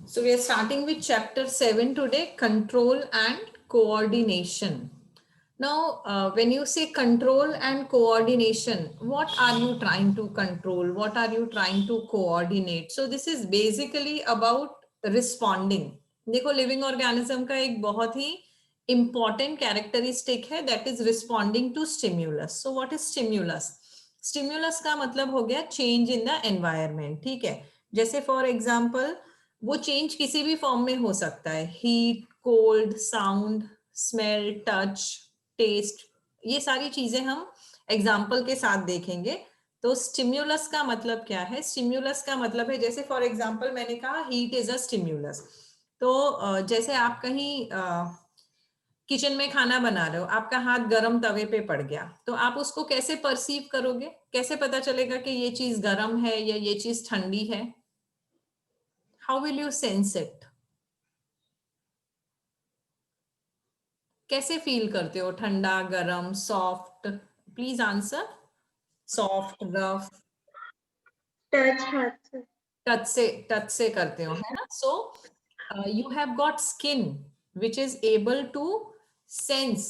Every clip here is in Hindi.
So we are starting with chapter 7 today, control and coordination. Now, when you say control and coordination, what are you trying to control? What are you trying to coordinate? So this is basically about responding. देखो लिविंग ऑर्गेनिज्म का एक बहुत ही important characteristic है, that is responding to stimulus. So what is stimulus? Stimulus का मतलब हो गया change in the environment. ठीक है, जैसे फॉर एग्जाम्पल वो चेंज किसी भी फॉर्म में हो सकता है, heat, cold, sound, smell, touch, taste, ये सारी चीजें हम एग्जाम्पल के साथ देखेंगे. तो स्टिम्युलस का मतलब क्या है? स्टिम्युलस का मतलब है, जैसे फॉर एग्जाम्पल मैंने कहा हीट इज अ स्टिम्युलस. तो जैसे आप कहीं किचन में खाना बना रहे हो, आपका हाथ गरम तवे पे पड़ गया, तो आप उसको कैसे परसीव करोगे? कैसे पता चलेगा कि ये चीज गरम है या ये चीज ठंडी है? How will you sense it? कैसे फील करते हो? ठंडा, गरम, soft? Please answer. Soft, rough? Touch हाथ से. टच से करते हो, है ना? सो you have got skin which is able to sense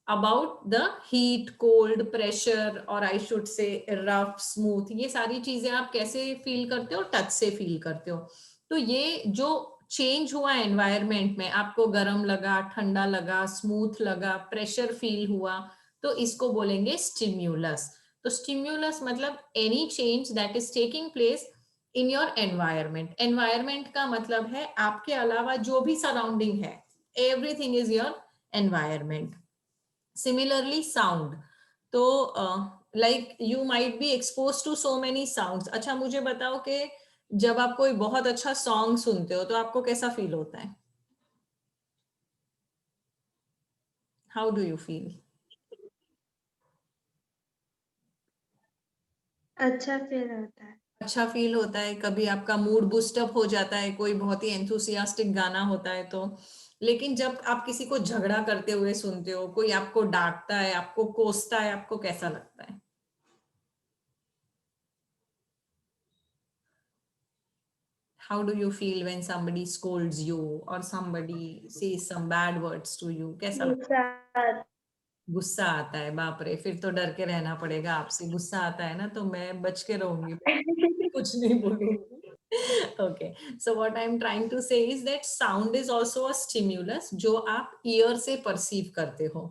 about the heat, cold, pressure, or I should say rough, smooth. ये सारी चीजें आप कैसे फील करते हो? टच से फील करते हो. तो ये जो चेंज हुआ एनवायरनमेंट में, आपको गर्म लगा, ठंडा लगा, स्मूथ लगा, प्रेशर फील हुआ, तो इसको बोलेंगे स्टिम्युलस. तो स्टिम्युलस मतलब any change that is taking place in your environment. Environment का मतलब है आपके अलावा जो भी सराउंडिंग है, everything is your environment. Similarly sound. तो like you might be expose to so many sounds. अच्छा मुझे बताओ कि जब आप कोई बहुत अच्छा सॉन्ग सुनते हो तो आपको कैसा फील होता है? How do you feel? अच्छा फील होता है. अच्छा फील होता है. कभी आपका मूड बूस्टअप हो जाता है, कोई बहुत ही एंथुसियास्टिक गाना होता है तो. लेकिन जब आप किसी को झगड़ा करते हुए सुनते हो, कोई आपको डांटता है, आपको कोसता है, आपको कैसा लगता है? How do you feel when somebody scolds you or somebody says some bad words to you? कैसा लगता गुस्सा. है? गुस्सा आता है? बाप रे, फिर तो डर के रहना पड़ेगा आपसे. गुस्सा आता है ना, तो मैं बच के रहूंगी, कुछ नहीं बोलूंगी. Okay, so what I'm trying to say is that sound is also a stimulus जो आप ear से perceive करते हो.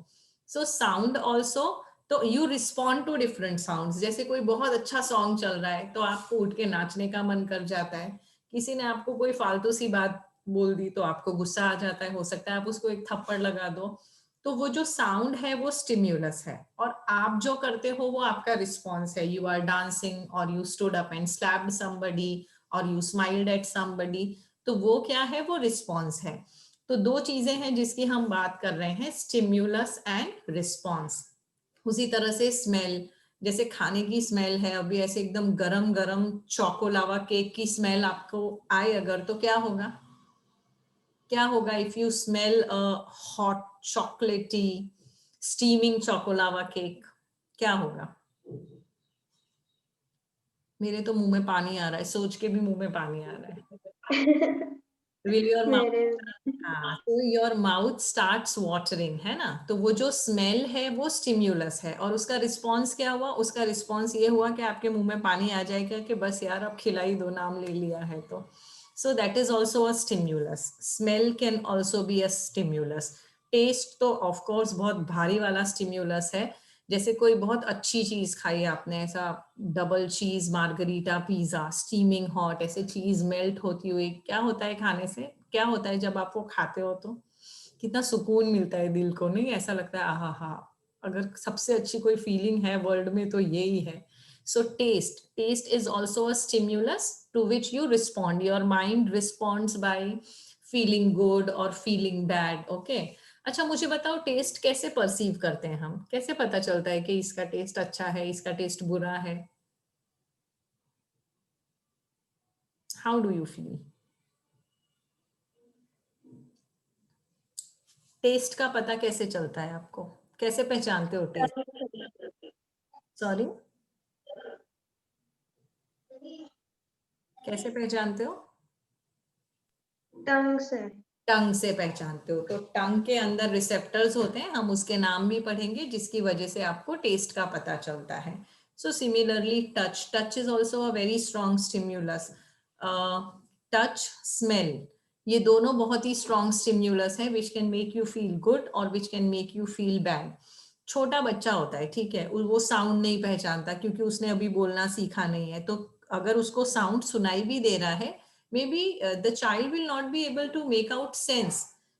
So sound also, तो you respond to different sounds. जैसे कोई बहुत अच्छा सॉन्ग चल रहा है तो आपको उठ के नाचने का मन कर जाता है. किसी ने आपको कोई फालतू सी बात बोल दी तो आपको गुस्सा आ जाता है. हो सकता है आप उसको एक थप्पड़ लगा दो. तो वो जो साउंड है वो स्टिम्युलस है, और आप जो करते हो वो आपका रिस्पॉन्स है. यू आर डांसिंग और you stood up and slapped somebody और यू स्माइल्ड एट समबडी. तो वो क्या है? वो रिस्पॉन्स है. तो दो चीजें हैं जिसकी हम बात कर रहे हैं, स्टिम्युलस एंड रिस्पॉन्स. उसी तरह से स्मेल, जैसे खाने की स्मेल है, अभी ऐसे एकदम गरम गरम चोकोलावा केक की स्मेल आपको आए अगर, तो क्या होगा? क्या होगा if you smell a hot चॉकलेटी स्टीमिंग चोकोलावा केक? क्या होगा? मेरे तो मुंह में पानी आ रहा है, सोच के भी मुंह में पानी आ रहा है. Will your mouth, मेरे. हाँ, तो योर माउथ स्टार्ट्स वाटरिंग, है ना? तो वो जो स्मेल है वो स्टिम्युलस है, और उसका रिस्पॉन्स क्या हुआ? उसका रिस्पॉन्स ये हुआ कि आपके मुंह में पानी आ जाएगा कि बस यार अब खिला ही दो, नाम ले लिया है तो. So that is also a stimulus. Smell can also be a stimulus. Taste तो ऑफ कोर्स बहुत भारी वाला स्टिम्युलस है. जैसे कोई बहुत अच्छी चीज खाई आपने, ऐसा डबल चीज मार्गरीटा पिज्जा, स्टीमिंग हॉट, ऐसे चीज मेल्ट होती हुई, क्या होता है खाने से? क्या होता है जब आप वो खाते हो तो कितना सुकून मिलता है दिल को, नहीं? ऐसा लगता है आहा हा, अगर सबसे अच्छी कोई फीलिंग है वर्ल्ड में तो यही है. So taste is also a stimulus to which you respond. Your mind responds by feeling good और फीलिंग बैड. ओके, अच्छा मुझे बताओ, टेस्ट कैसे परसीव करते हैं हम? कैसे पता चलता है कि इसका टेस्ट अच्छा है, इसका टेस्ट बुरा है? How do you feel? Taste का पता कैसे चलता है आपको? कैसे पहचानते हो टेस्ट? सॉरी, कैसे पहचानते हो? टंग से। टंग से पहचानते हो, तो टंग के अंदर रिसेप्टर्स होते हैं, हम उसके नाम भी पढ़ेंगे, जिसकी वजह से आपको टेस्ट का पता चलता है. So similarly touch is also a very strong stimulus. Touch, smell, ये दोनों बहुत ही स्ट्रॉन्ग स्टिम्युलस है which can make you feel good और which can make you feel bad. छोटा बच्चा होता है, ठीक है, वो साउंड नहीं पहचानता क्योंकि उसने अभी बोलना सीखा नहीं है, तो अगर उसको साउंड सुनाई भी दे रहा है, maybe the child will not be able to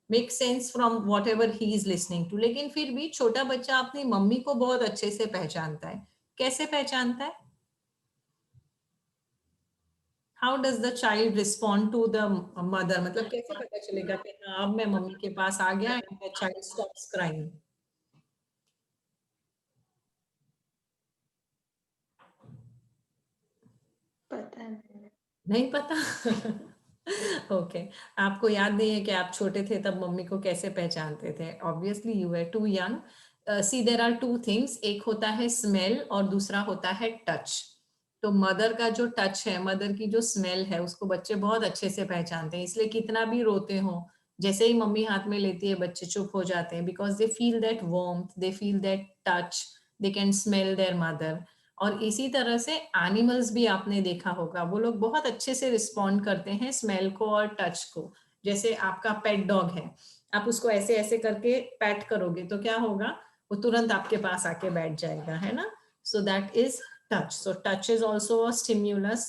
make sense from whatever he is listening to. लेकिन फिर भी छोटा बच्चा अपनी मम्मी को बहुत अच्छे से पहचानता है. कैसे पहचानता है? How does the child respond to the mother? मतलब कैसे पता चलेगा कि हाँ अब मैं मम्मी के पास आ गया and the child stops crying? पता नहीं। नहीं पता. ओके. आपको याद नहीं है कि आप छोटे थे तब मम्मी को कैसे पहचानते थे? Obviously you were too young. See there are two things, एक होता है स्मेल और दूसरा होता है टच. तो मदर का जो टच है, मदर की जो स्मेल है, उसको बच्चे बहुत अच्छे से पहचानते हैं. इसलिए कितना भी रोते हो, जैसे ही मम्मी हाथ में लेती है बच्चे चुप हो जाते हैं, because they feel that warmth, they feel that touch, they can smell there mother. और इसी तरह से एनिमल्स भी आपने देखा होगा, वो लोग बहुत अच्छे से रिस्पॉन्ड करते हैं स्मेल को और टच को. जैसे आपका पेट डॉग है, आप उसको ऐसे ऐसे करके पैट करोगे तो क्या होगा, वो तुरंत आपके पास आके बैठ जाएगा, है ना. सो that is touch. So touch is also a stimulus.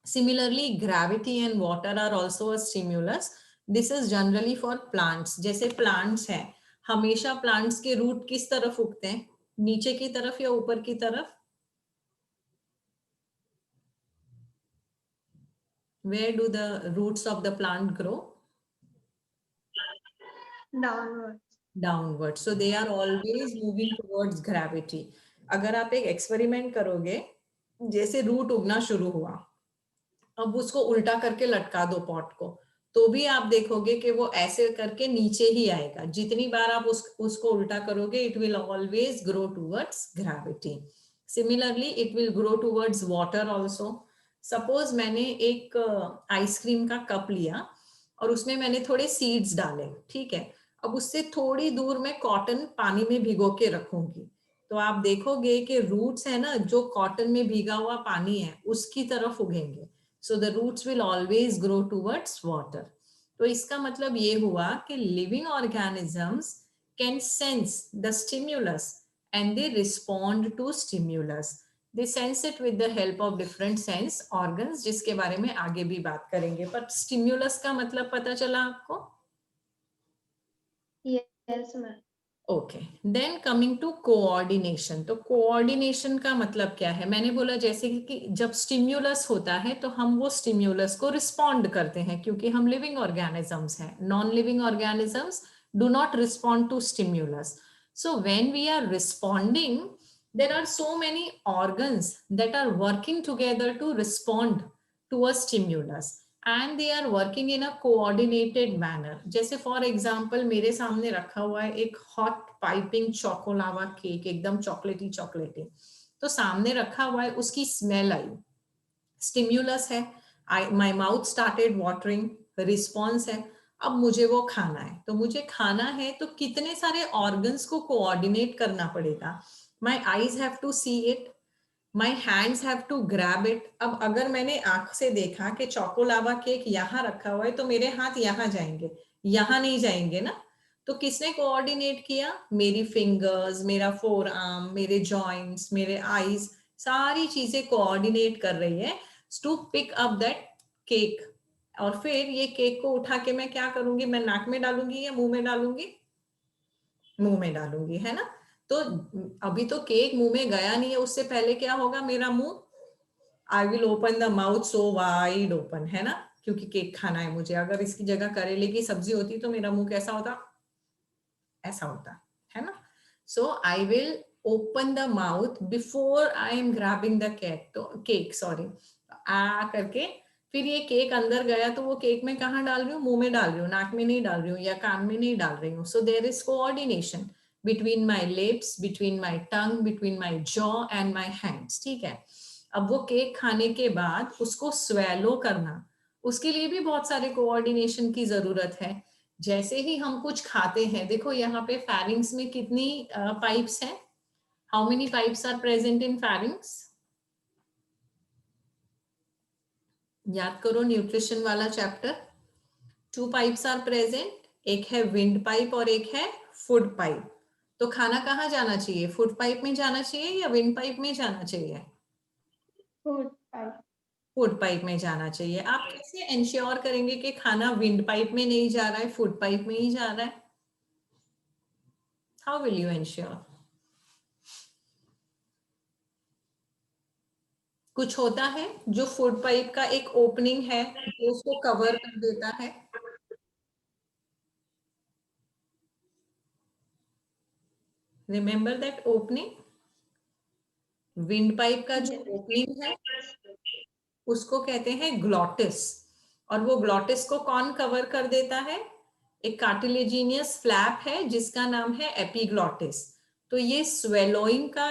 Similarly, gravity and water are also a stimulus. This is generally for plants. जैसे plants हैं, हमेशा plants के रूट किस तरफ उगते हैं, नीचे की तरफ या ऊपर की तरफ? Where do the roots of the plant grow? Downward. Downward. So they are always moving towards gravity. अगर आप एक एक्सपेरिमेंट करोगे, जैसे रूट उगना शुरू हुआ, अब उसको उल्टा करके लटका दो पॉट को, तो भी आप देखोगे कि वो ऐसे करके नीचे ही आएगा. जितनी बार आप उसको उल्टा करोगे, it will always grow towards gravity. Similarly it will grow towards water also. Suppose मैंने एक आइसक्रीम का कप लिया और उसमें मैंने थोड़े सीड्स डाले, ठीक है. अब उससे थोड़ी दूर मैं कॉटन पानी में भिगो के रखूंगी, तो आप देखोगे कि रूट्स है ना, जो कॉटन में भीगा हुआ पानी है उसकी तरफ उगेंगे. So the roots will always grow towards water. तो इसका मतलब ये हुआ कि living organisms can sense the stimulus and they respond to stimulus. They sense it with the help of different sense organs, जिसके बारे में आगे भी बात करेंगे. पर stimulus का मतलब पता चला आपको? Yes ma'am. Okay. Then coming to coordination. तो कोऑर्डिनेशन का मतलब क्या है? मैंने बोला जैसे कि जब स्टिम्युलस होता है तो हम वो स्टिम्युलस को रिस्पॉन्ड करते हैं, क्योंकि हम लिविंग ऑर्गेनिजम्स हैं. Non living organisms do not respond to stimulus. So when we are responding, there are so many organs that are working together to respond to a stimulus, and they are working in a coordinated manner. जैसे फॉर एग्जाम्पल मेरे सामने रखा हुआ है एक हॉट पाइपिंग चोकोलावा केक, एकदम चॉकलेटी चॉकलेटी. तो सामने रखा हुआ है, उसकी स्मेल आई, स्टिम्युलस है. I my mouth started watering, response है. अब मुझे वो खाना है, तो मुझे खाना है तो कितने सारे ऑर्गन्स को कोऑर्डिनेट करना पड़ेगा. My eyes have to see it, my hands have to grab it. अब अगर मैंने आंख से देखा कि चोकोलावा केक यहाँ रखा हुआ है, तो मेरे हाथ यहाँ जाएंगे, यहाँ नहीं जाएंगे ना. तो किसने कोऑर्डिनेट किया? मेरी फिंगर्स, मेरा फोर आर्म, मेरे जॉइंट्स, मेरे आईज, सारी चीजें कोऑर्डिनेट कर रही है to pick up that cake. और फिर ये केक को उठा के मैं क्या करूंगी? मैं नाक में डालूंगी या मुंह में डालूंगी? मुंह में डालूंगी, है ना. तो अभी तो केक मुंह में गया नहीं है, उससे पहले क्या होगा? मेरा मुंह, आई will open the mouth so wide open, है ना, क्योंकि केक खाना है मुझे. अगर इसकी जगह करेले की सब्जी होती तो मेरा मुंह कैसा होता? ऐसा होता, है ना. So I will open the mouth before I am grabbing the cake. तो केक, सॉरी, आ करके फिर ये केक अंदर गया, तो वो केक मैं कहाँ डाल रही हूँ? मुंह में डाल रही हूँ, नाक में नहीं डाल रही हूँ या कान में नहीं डाल रही हूँ. So there is coordination between my lips, between my tongue, between my jaw and my hands. ठीक है. अब वो केक खाने के बाद उसको स्वेलो करना, उसके लिए भी बहुत सारे कोऑर्डिनेशन की जरूरत है। जैसे ही हम कुछ खाते हैं, देखो यहाँ पे फैरिंग्स में कितनी पाइप्स हैं? How many pipes are present in pharynx? याद करो न्यूट्रिशन वाला चैप्टर। 2 पाइप्स आर प्रेजेंट, एक है विंड पाइप और एक है फूड पाइप। तो खाना कहाँ जाना चाहिए? फूड पाइप में जाना चाहिए या विंड पाइप में जाना चाहिए? Food pipe. फूड पाइप में जाना चाहिए। आप कैसे इंश्योर करेंगे कि खाना विंड पाइप में नहीं जा रहा है, फूड पाइप में ही जा रहा है? How will you ensure? कुछ होता है जो फूड पाइप का एक ओपनिंग है जो उसको कवर कर देता है। Remember that opening. Wind pipe का जो ओपनिंग है उसको कहते हैं ग्लॉटिस। और वो ग्लॉटिस को कौन कवर कर देता है? एक कार्टिलेजिनियस फ्लैप है जिसका नाम है एपिग्लॉटिस। तो ये स्वेलोइंग का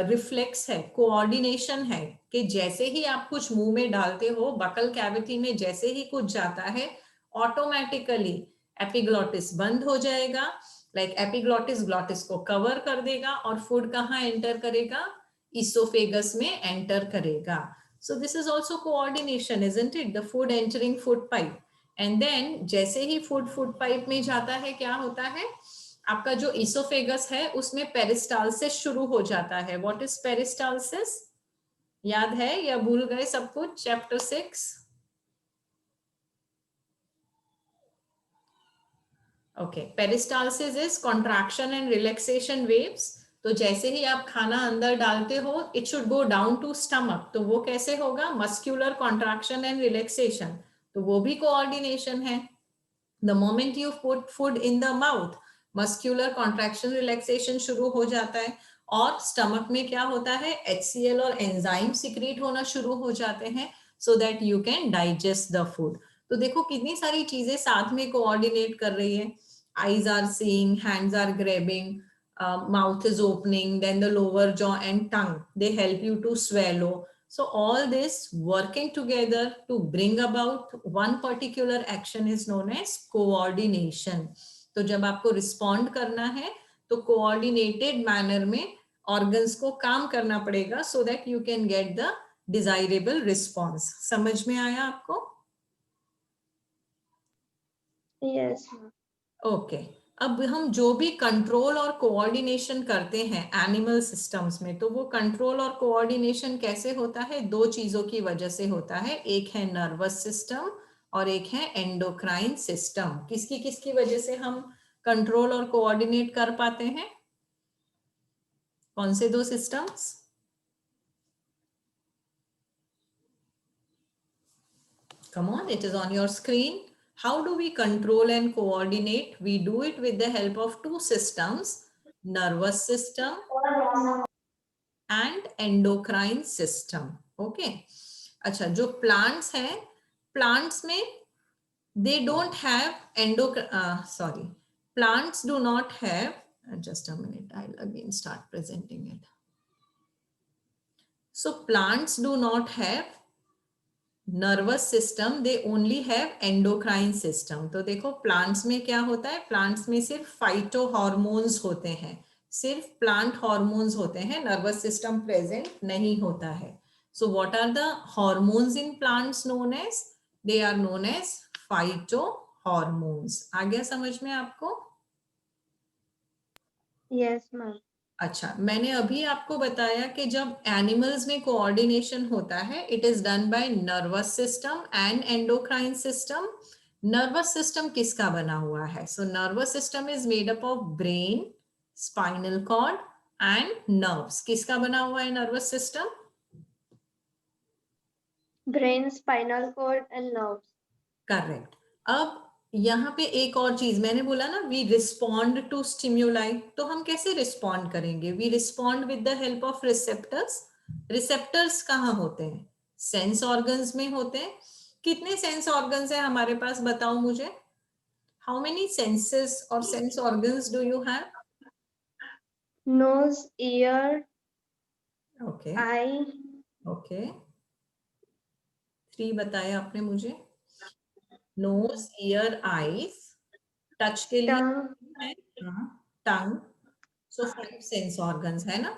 रिफ्लेक्स है, कोऑर्डिनेशन है, कि जैसे ही आप कुछ मुंह में डालते हो, बकल कैविटी में जैसे ही कुछ जाता है, ऑटोमेटिकली एपिग्लॉटिस बंद हो जाएगा। लाइक एपिग्लॉटिस ग्लॉटिस को कवर कर देगा और फूड कहाँ एंटर करेगा? इसोफेगस में एंटर करेगा। So this is also coordination, isn't it? The food entering food pipe. And then जैसे ही food pipe में जाता है, क्या होता है? आपका जो इसोफेगस है उसमें पेरिस्टालसिस शुरू हो जाता है। What is peristalsis? याद है या भूल गए सब कुछ? Chapter 6। Okay, peristalsis is contraction and relaxation waves. तो जैसे ही आप खाना अंदर डालते हो, it should go down to stomach. तो वो कैसे होगा? Muscular contraction and relaxation. तो वो भी कोऑर्डिनेशन है। The moment you put food in the mouth, muscular contraction relaxation शुरू हो जाता है। और स्टमक में क्या होता है? HCl और एंजाइम सिक्रीट होना शुरू हो जाते हैं सो that you can digest the food. तो देखो कितनी सारी चीजें साथ में कोऑर्डिनेट कर रही है। eyes are seeing, hands are grabbing, mouth is opening, then the lower jaw and tongue, they help you to swallow. So all this working together to bring about one particular action is known as coordination. तो जब आपको रिस्पॉन्ड करना है तो कोऑर्डिनेटेड मैनर में ऑर्गन्स को काम करना पड़ेगा सो that you can get the desirable response. समझ में आया आपको? Yes ma'am. ओके। अब हम जो भी कंट्रोल और कोऑर्डिनेशन करते हैं एनिमल सिस्टम्स में, तो वो कंट्रोल और कोऑर्डिनेशन कैसे होता है? 2 चीजों की वजह से होता है। एक है नर्वस सिस्टम और एक है एंडोक्राइन सिस्टम। किसकी किसकी वजह से हम कंट्रोल और कोऑर्डिनेट कर पाते हैं? कौन से 2 systems? Come on, it is on your screen. How do we control and coordinate? We do it with the help of 2 systems, nervous system and endocrine system. Okay. अच्छा, जो plants हैं, plants में they don't have sorry, plants do not have, just a minute, I'll again start presenting it. So plants do not have nervous system, they only have endocrine system. तो देखो प्लांट्स में क्या होता है? प्लांट्स में सिर्फ फाइटो हार्मोन्स होते हैं, सिर्फ प्लांट हार्मोन्स होते हैं, नर्वस सिस्टम प्रेजेंट नहीं होता है। So what are the hormones in plants known as? They are known as phyto hormones. आ गया समझ में आपको? Yes ma'am. अच्छा, मैंने अभी आपको बताया कि जब एनिमल्स में कोऑर्डिनेशन होता है, it is done by nervous system and endocrine system. Nervous system किसका बना हुआ है? So nervous system is made up of brain, spinal cord and nerves. किसका बना हुआ है nervous system? Brain, spinal cord and nerves. Correct. अब यहाँ पे एक और चीज मैंने बोला ना, वी रिस्पॉन्ड टू स्टिम्युलाई। तो हम कैसे रिस्पॉन्ड करेंगे? We respond with the help of receptors. Receptors कहाँ होते हैं? सेंस ऑर्गन्स में होते हैं। कितने सेंस ऑर्गन्स है हमारे पास, बताओ मुझे? हाउ मेनी सेंसेस और sense organs do you have? Nose, ear, okay eye, okay, 3 बताया आपने मुझे। Knows, year, eyes. टच के लिए tongue, है, हाँ, टंग। सो 5 सेंस ऑर्गन्स है ना।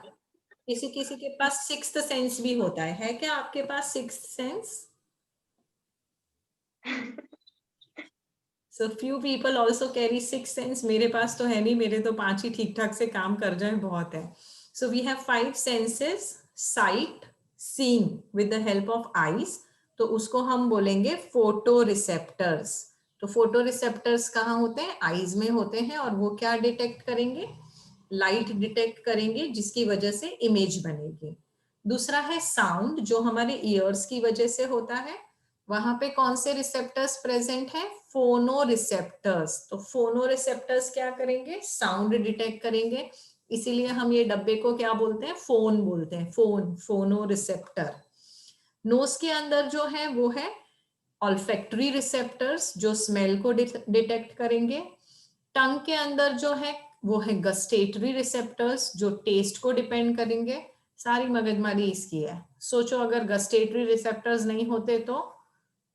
किसी किसी के पास सिक्स्थ सेंस भी होता है क्या आपके पास sixth sense? So few people also carry six sense. मेरे पास तो है नहीं, मेरे तो 5 ही ठीक ठाक से काम कर जाए बहुत है। So we have 5 senses. Sight, seen with the help of eyes, तो उसको हम बोलेंगे फोटो रिसेप्टर्स। तो फोटो रिसेप्टर्स कहाँ होते हैं? आईज में होते हैं, और वो क्या डिटेक्ट करेंगे? लाइट डिटेक्ट करेंगे, जिसकी वजह से इमेज बनेगी। दूसरा है साउंड, जो हमारे ईयर्स की वजह से होता है। वहां पे कौन से रिसेप्टर्स प्रेजेंट है? फोनो रिसेप्टर्स। तो फोनो रिसेप्टर्स क्या करेंगे? साउंड डिटेक्ट करेंगे। इसीलिए हम ये डब्बे को क्या बोलते हैं? फोन बोलते हैं। फोन, फोनो रिसेप्टर। नोज के अंदर जो है वो है ऑल्फैक्टरी रिसेप्टर्स, जो स्मेल को डिटेक्ट करेंगे। टंग के अंदर जो है वो है गस्टेटरी रिसेप्टर्स, जो टेस्ट को डिपेंड करेंगे। सारी मगजमारी इसकी है। सोचो अगर गस्टेटरी रिसेप्टर्स नहीं होते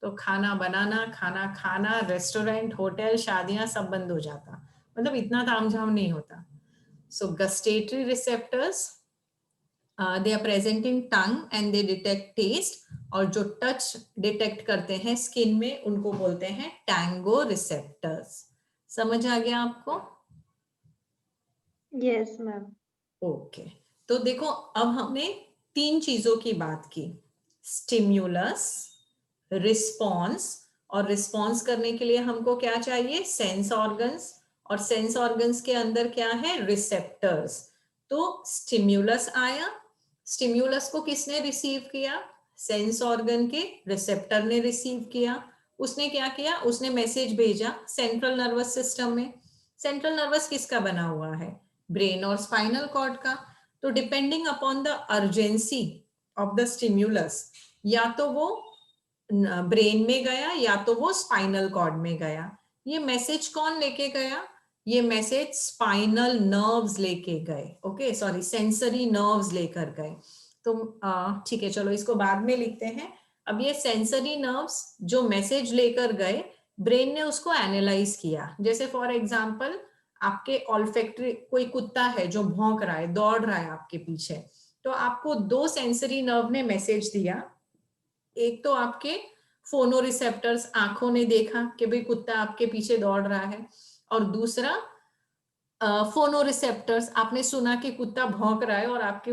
तो खाना बनाना, खाना खाना, रेस्टोरेंट, होटल, शादियां सब बंद हो जाता। मतलब इतना तामझाम नहीं होता। So gustatory receptors, they are present in tongue and they detect taste. और जो टच डिटेक्ट करते हैं स्किन में, उनको बोलते हैं टैंगो रिसेप्टर्स। समझ आ गया आपको? yes, ma'am. ओके। तो देखो, अब हमने 3 चीजों की बात की। स्टिम्युलस, रिस्पॉन्स, और रिस्पॉन्स करने के लिए हमको क्या चाहिए? Sense organs. और सेंस ऑर्गन्स के अंदर क्या है? रिसेप्टर्स। तो स्टिम्युलस आया। स्टिम्युलस को किसने रिसीव किया? सेंस ऑर्गन के रिसेप्टर ने रिसीव किया। उसने क्या किया? उसने मैसेज भेजा सेंट्रल नर्वस सिस्टम में। सेंट्रल नर्वस किसका बना हुआ है? ब्रेन और स्पाइनल कॉर्ड का। तो depending upon the urgency of the stimulus, या तो वो ब्रेन में गया या तो वो स्पाइनल कॉर्ड में गया। ये मैसेज कौन लेके गया? ये मैसेज स्पाइनल नर्व्स लेके गए। ओके, सॉरी, सेंसरी नर्व्स लेकर गए। तो ठीक है, चलो इसको बाद में लिखते हैं। अब ये सेंसरी नर्व्स जो मैसेज लेकर गए, ब्रेन ने उसको एनालाइज किया। जैसे फॉर एग्जांपल, आपके ऑल्फैक्टरी, कोई कुत्ता है जो भौंक रहा है, दौड़ रहा है आपके पीछे, तो आपको 2 सेंसरी नर्व ने मैसेज दिया। एक तो आपके फोनो रिसेप्टर्स, आंखों ने देखा कि भाई कुत्ता आपके पीछे दौड़ रहा है। और दूसरा फोनो रिसेप्टर्स, आपने सुना कि कुत्ता भौंक रहा है और आपके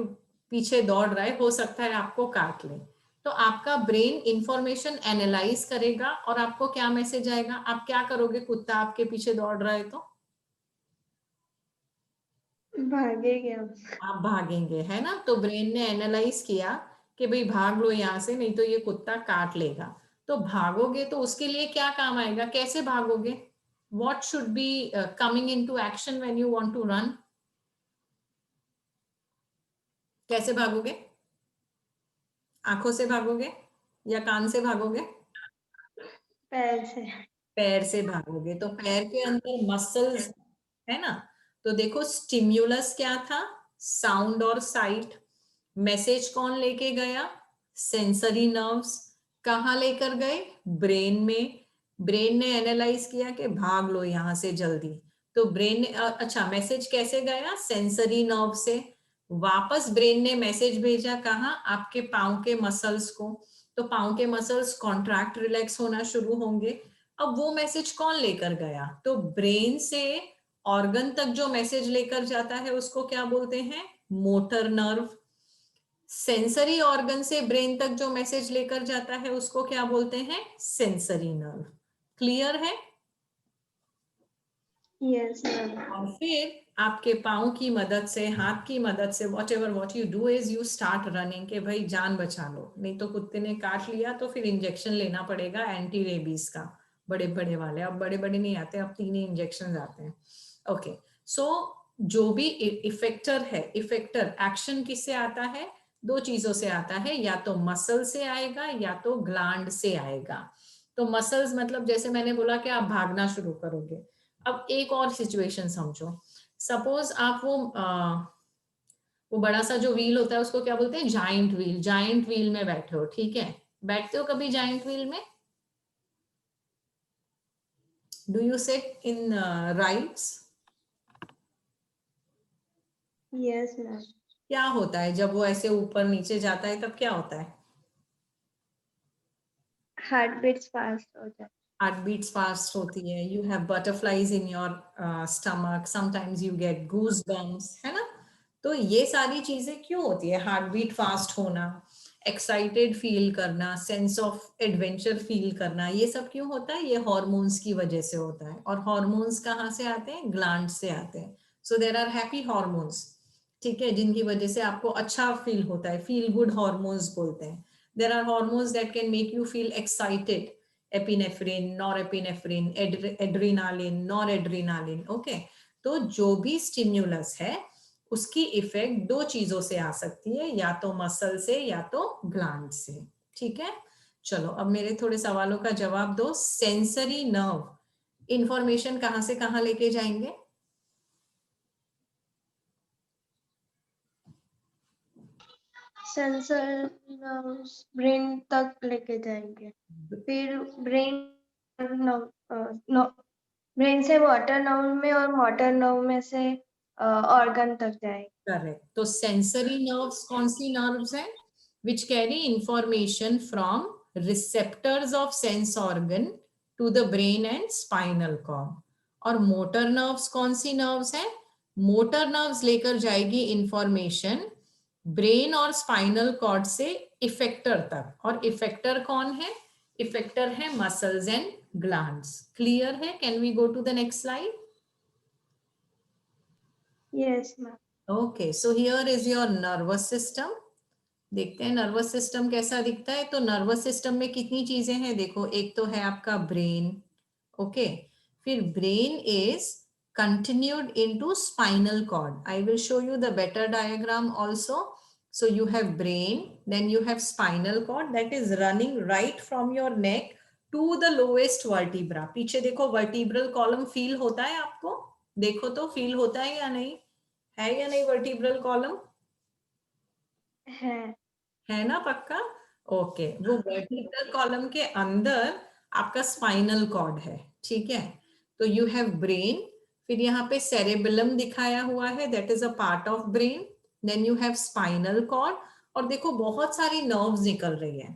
पीछे दौड़ रहा है, हो सकता है आपको काट ले। तो आपका ब्रेन इंफॉर्मेशन एनालाइज करेगा और आपको क्या मैसेज आएगा? आप क्या करोगे? कुत्ता आपके पीछे दौड़ रहा है तो भागेंगे हम। आप भागेंगे, है ना। तो ब्रेन ने एनालाइज किया कि भाई भाग लो यहाँ से, नहीं तो ये कुत्ता काट लेगा। तो भागोगे तो उसके लिए क्या काम आएगा? कैसे भागोगे? what should be coming into action when you want to run? कैसे भागोगे? आंखों से भागोगे या कान से भागोगे? पैर से। पैर से भागोगे। तो पैर के अंदर मसल्स है ना। तो देखो, स्टिम्युलस क्या था? साउंड और साइट। मैसेज कौन लेके गया? Sensory nerves. कहाँ लेकर गए? ब्रेन में। ब्रेन ने एनालाइज किया कि भाग लो यहाँ से जल्दी। तो ब्रेन ने अच्छा, मैसेज कैसे गया? सेंसरी नर्व से। वापस ब्रेन ने मैसेज भेजा कहाँ? आपके पाँव के मसल्स को। तो पाँव के मसल्स कॉन्ट्रैक्ट रिलैक्स होना शुरू होंगे। अब वो मैसेज कौन लेकर गया? तो ब्रेन से ऑर्गन तक जो मैसेज लेकर जाता है उसको क्या बोलते हैं? Motor nerve. सेंसरी ऑर्गन से ब्रेन तक जो मैसेज लेकर जाता है उसको क्या बोलते हैं? Sensory nerve. क्लियर है? yes, ma'am. और फिर आपके पाँव की मदद से, हाथ की मदद से, what ever what you do is you start running, के भाई जान बचा लो, नहीं तो कुत्ते ने काट लिया तो फिर इंजेक्शन लेना पड़ेगा एंटी रेबीज का। बड़े बड़े वाले, अब बड़े बड़े नहीं आते, अब 3 ही इंजेक्शन आते हैं। ओके, सो जो भी इफेक्टर है, इफेक्टर एक्शन किससे आता है? 2 चीजों से आता है, या तो मसल से आएगा या तो ग्लैंड से आएगा। तो मसल्स मतलब जैसे मैंने बोला कि आप भागना शुरू करोगे। अब एक और सिचुएशन समझो। सपोज आप वो बड़ा सा जो व्हील होता है उसको क्या बोलते हैं? Giant wheel. जाइंट व्हील में बैठे हो, ठीक है। बैठते हो कभी जाइंट व्हील में? Do you sit in rides? Yes, ma'am. क्या होता है जब वो ऐसे ऊपर नीचे जाता है तब क्या होता है? Heart beats fast हो जाता Heart beats fast होती है. You have butterflies in your stomach. Sometimes you get goosebumps, है ना? तो ये सारी चीजें क्यों होती है? हार्ट बीट फास्ट होना, एक्साइटेड फील करना, सेंस ऑफ एडवेंचर फील करना, ये सब क्यों होता है? ये हॉर्मोन्स की वजह से होता है. और हॉर्मोन्स कहाँ से आते हैं? ग्लैंड से आते हैं. So there are happy hormones, ठीक है, जिनकी वजह से आपको अच्छा फील होता है. फील गुड हॉर्मोन्स बोलते हैं. There are hormones that can make you feel excited. Epinephrine, norepinephrine, adrenaline, noradrenaline. Okay, तो जो भी स्टिम्युलस है उसकी इफेक्ट दो चीजों से आ सकती है, या तो मसल से या तो ग्लैंड से. ठीक है, चलो अब मेरे थोड़े सवालों का जवाब दो. सेंसरी नर्व इंफॉर्मेशन कहां से कहां लेके जाएंगे? सेंसर नर्व्स ब्रेन तक लेके जाएंगे, फिर ब्रेन ब्रेन से वाटर नर्व में और मोटर नर्व में से ऑर्गन तक जाएंगे. करेक्ट. तो सेंसरी नर्व्स कौन सी नर्व्स हैं? Which carry information from receptors of sense organ to the brain and spinal cord. और मोटर नर्व्स कौन सी नर्व्स हैं? मोटर नर्व्स लेकर जाएगी इंफॉर्मेशन ब्रेन और स्पाइनल कॉर्ड से इफेक्टर तक. और इफेक्टर कौन है? इफेक्टर है मसल्स एंड ग्लैंड्स. क्लियर है? Can we go to the next slide? Yes, ma'am. Okay, so here is your nervous system. देखते हैं नर्वस सिस्टम कैसा दिखता है. तो नर्वस सिस्टम में कितनी चीजें हैं? देखो, एक तो है आपका ब्रेन. ओके, फिर brain is continued into spinal cord. I will show you the better diagram also. So you have brain, then you have spinal cord that is running right from your neck to the lowest vertebra. पीछे देखो, vertebral column feel होता है आपको? देखो तो feel होता है या नहीं? है या नहीं vertebral column? है ना पक्का? ओके, वो वर्टिकल कॉलम के अंदर आपका स्पाइनल कॉर्ड है. ठीक है, तो यू हैव ब्रेन, फिर यहाँ पे सेरेबेलम दिखाया हुआ है, that is a part of brain. Then you have spinal cord. और देखो बहुत सारी नर्व्स निकल रही है.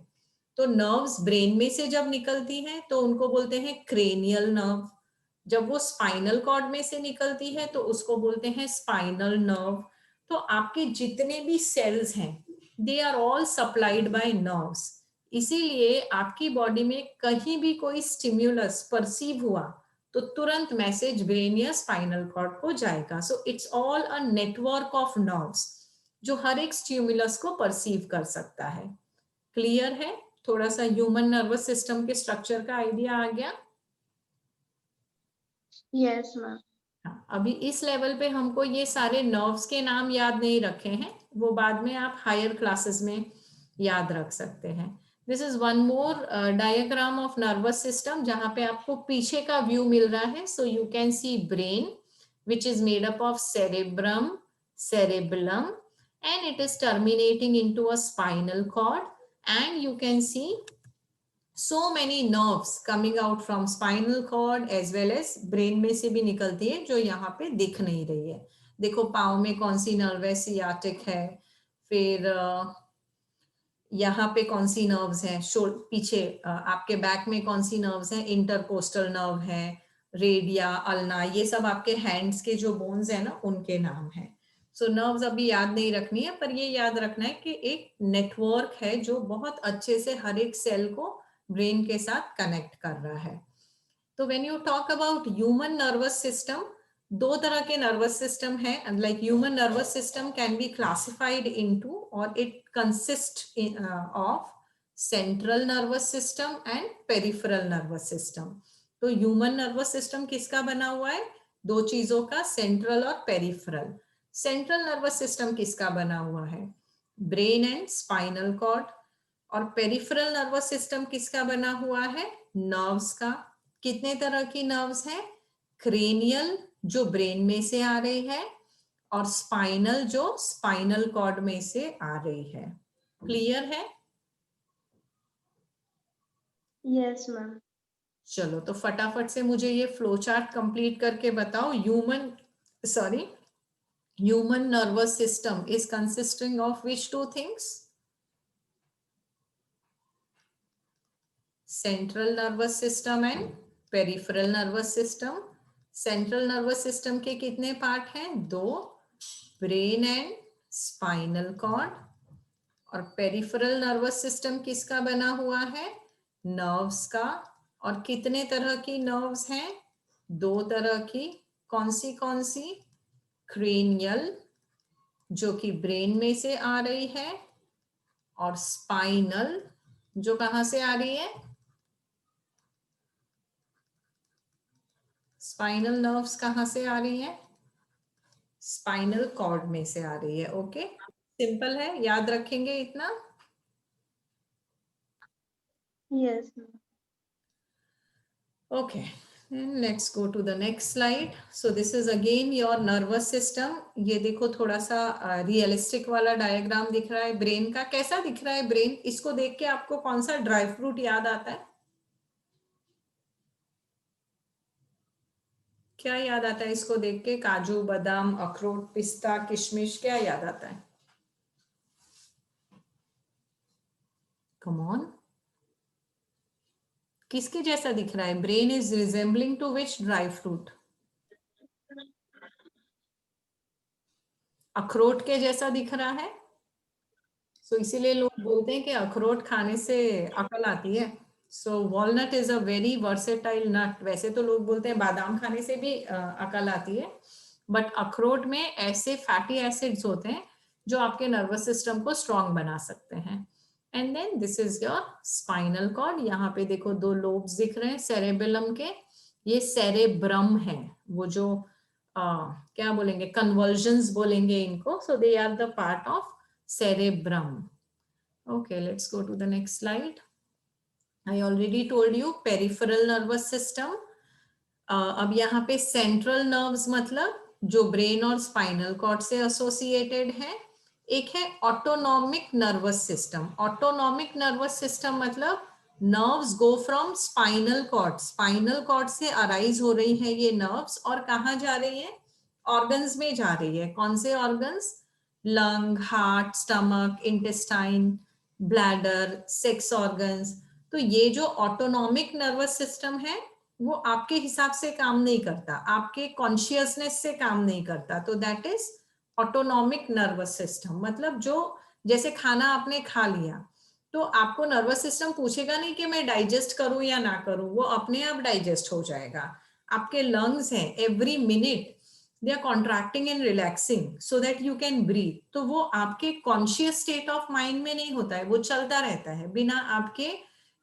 तो नर्व्स ब्रेन में से जब निकलती हैं तो उनको बोलते हैं क्रेनियल नर्व. जब वो स्पाइनल कॉर्ड में से निकलती है तो उसको बोलते हैं स्पाइनल नर्व. तो आपके जितने भी सेल्स हैं they are all supplied by nerves. इसीलिए आपकी बॉडी में कहीं भी कोई स्टिम्युलस परसीव हुआ तो तुरंत मैसेज ब्रेन या स्पाइनल कॉर्ड को जाएगा. So it's all a network of nerves जो हर एक स्टिम्युलस को परसीव कर सकता है. क्लियर है? थोड़ा सा ह्यूमन नर्वस सिस्टम के स्ट्रक्चर का आइडिया आ गया? Yes, ma'am. हाँ, अभी इस लेवल पे हमको ये सारे नर्व्स के नाम याद नहीं रखे हैं, वो बाद में आप हायर क्लासेस में याद रख सकते हैं. This is one more diagram of nervous system जहां पे आपको पीछे का व्यू मिल रहा है. So you can see brain which is made up of cerebrum, cerebellum, and it is terminating into a spinal cord, and you can see so many nerves coming out from spinal cord as well as brain में से भी निकलती है जो यहाँ पे दिख नहीं रही है. देखो पाँव में कौन सी नर्व है? सियाटिक है. फिर यहाँ पे कौन सी नर्व्स हैं? पीछे आपके बैक में कौन सी नर्व्स हैं? इंटरकोस्टल नर्व है, रेडिया, अल्ना, ये सब आपके हैंड्स के जो बोन्स है ना उनके नाम है. सो नर्व्स अभी याद नहीं रखनी है, पर ये याद रखना है कि एक नेटवर्क है जो बहुत अच्छे से हर एक सेल को ब्रेन के साथ कनेक्ट कर रहा है. तो when you talk about human nervous system, दो तरह के नर्वस सिस्टम है. Like human nervous system can be classified into, और it consist of central nervous system and peripheral nervous system. तो ह्यूमन नर्वस सिस्टम किसका बना हुआ है? दो चीजों का, सेंट्रल और पेरिफेरल. सेंट्रल नर्वस सिस्टम किसका बना हुआ है? Brain and spinal cord. और पेरिफेरल नर्वस सिस्टम किसका बना हुआ है? नर्व्स का. कितने तरह की नर्व्स हैं? क्रेनियल जो ब्रेन में से आ रही है, और स्पाइनल जो स्पाइनल कॉर्ड में से आ रही है. क्लियर है? Yes, ma'am. चलो तो फटाफट से मुझे ये फ्लो चार्ट कंप्लीट करके बताओ. Human nervous system is consisting of which two things? Central nervous system and peripheral nervous system. Central nervous system के कितने पार्ट हैं? 2, ब्रेन एंड स्पाइनल कॉर्ड. और पेरिफेरल नर्वस सिस्टम किसका बना हुआ है? नर्व्स का. और कितने तरह की नर्व्स हैं? 2 तरह की. कौन सी? क्रेनियल, जो कि ब्रेन में से आ रही है, और स्पाइनल, जो कहां से आ रही है? स्पाइनल नर्व्स कहां से आ रही है? स्पाइनल कॉर्ड में से आ रही है. ओके, सिंपल है, याद रखेंगे इतना. Yes, ma'am. Okay, then let's go to the next slide. So this is again your nervous system. ये देखो थोड़ा सा रियलिस्टिक वाला डायग्राम दिख रहा है ब्रेन का. कैसा दिख रहा है ब्रेन? इसको देख के आपको कौन सा ड्राई फ्रूट याद आता है? क्या याद आता है इसको देख के? काजू, बादाम, अखरोट, पिस्ता, किशमिश, क्या याद आता है? Come on. किसके जैसा दिख रहा है? Brain is resembling to which dry fruit? अखरोट के जैसा दिख रहा है. सो इसीलिए लोग बोलते हैं कि अखरोट खाने से अकल आती है. So walnut is a very versatile nut. वैसे तो लोग बोलते हैं बादाम खाने से भी अकल आती है, बट अखरोट में ऐसे फैटी एसिड्स होते हैं जो आपके नर्वस सिस्टम को स्ट्रांग बना सकते हैं. And then this is your spinal cord. यहाँ पे देखो 2 लोब्स दिख रहे हैं सेरेबेलम के. ये सेरेब्रम है, वो जो क्या बोलेंगे, कन्वर्जन्स बोलेंगे इनको. So they are the part of cerebrum. Okay, let's go to the next slide. I already told you peripheral nervous system. अब यहाँ पे सेंट्रल नर्व्स मतलब जो ब्रेन और स्पाइनल कॉर्ड से एसोसिएटेड है. एक है autonomic nervous system. Autonomic nervous system मतलब nerves go from spinal cord से अराइज हो रही है ये नर्व्स, और कहाँ जा रही है? ऑर्गन्स में जा रही है. कौन से organs? Lung, heart, stomach, intestine, bladder, sex organs. तो ये जो ऑटोनॉमिक नर्वस सिस्टम है वो आपके हिसाब से काम नहीं करता, आपके कॉन्शियसनेस से काम नहीं करता. तो that is autonomic nervous system. मतलब जो, जैसे खाना आपने खा लिया तो आपको नर्वस सिस्टम पूछेगा नहीं कि मैं डाइजेस्ट करूं या ना करूं, वो अपने आप डाइजेस्ट हो जाएगा. आपके लंग्स हैं, every minute they are contracting and relaxing so that you can breathe. तो वो आपके कॉन्शियस स्टेट ऑफ माइंड में नहीं होता है, वो चलता रहता है बिना आपके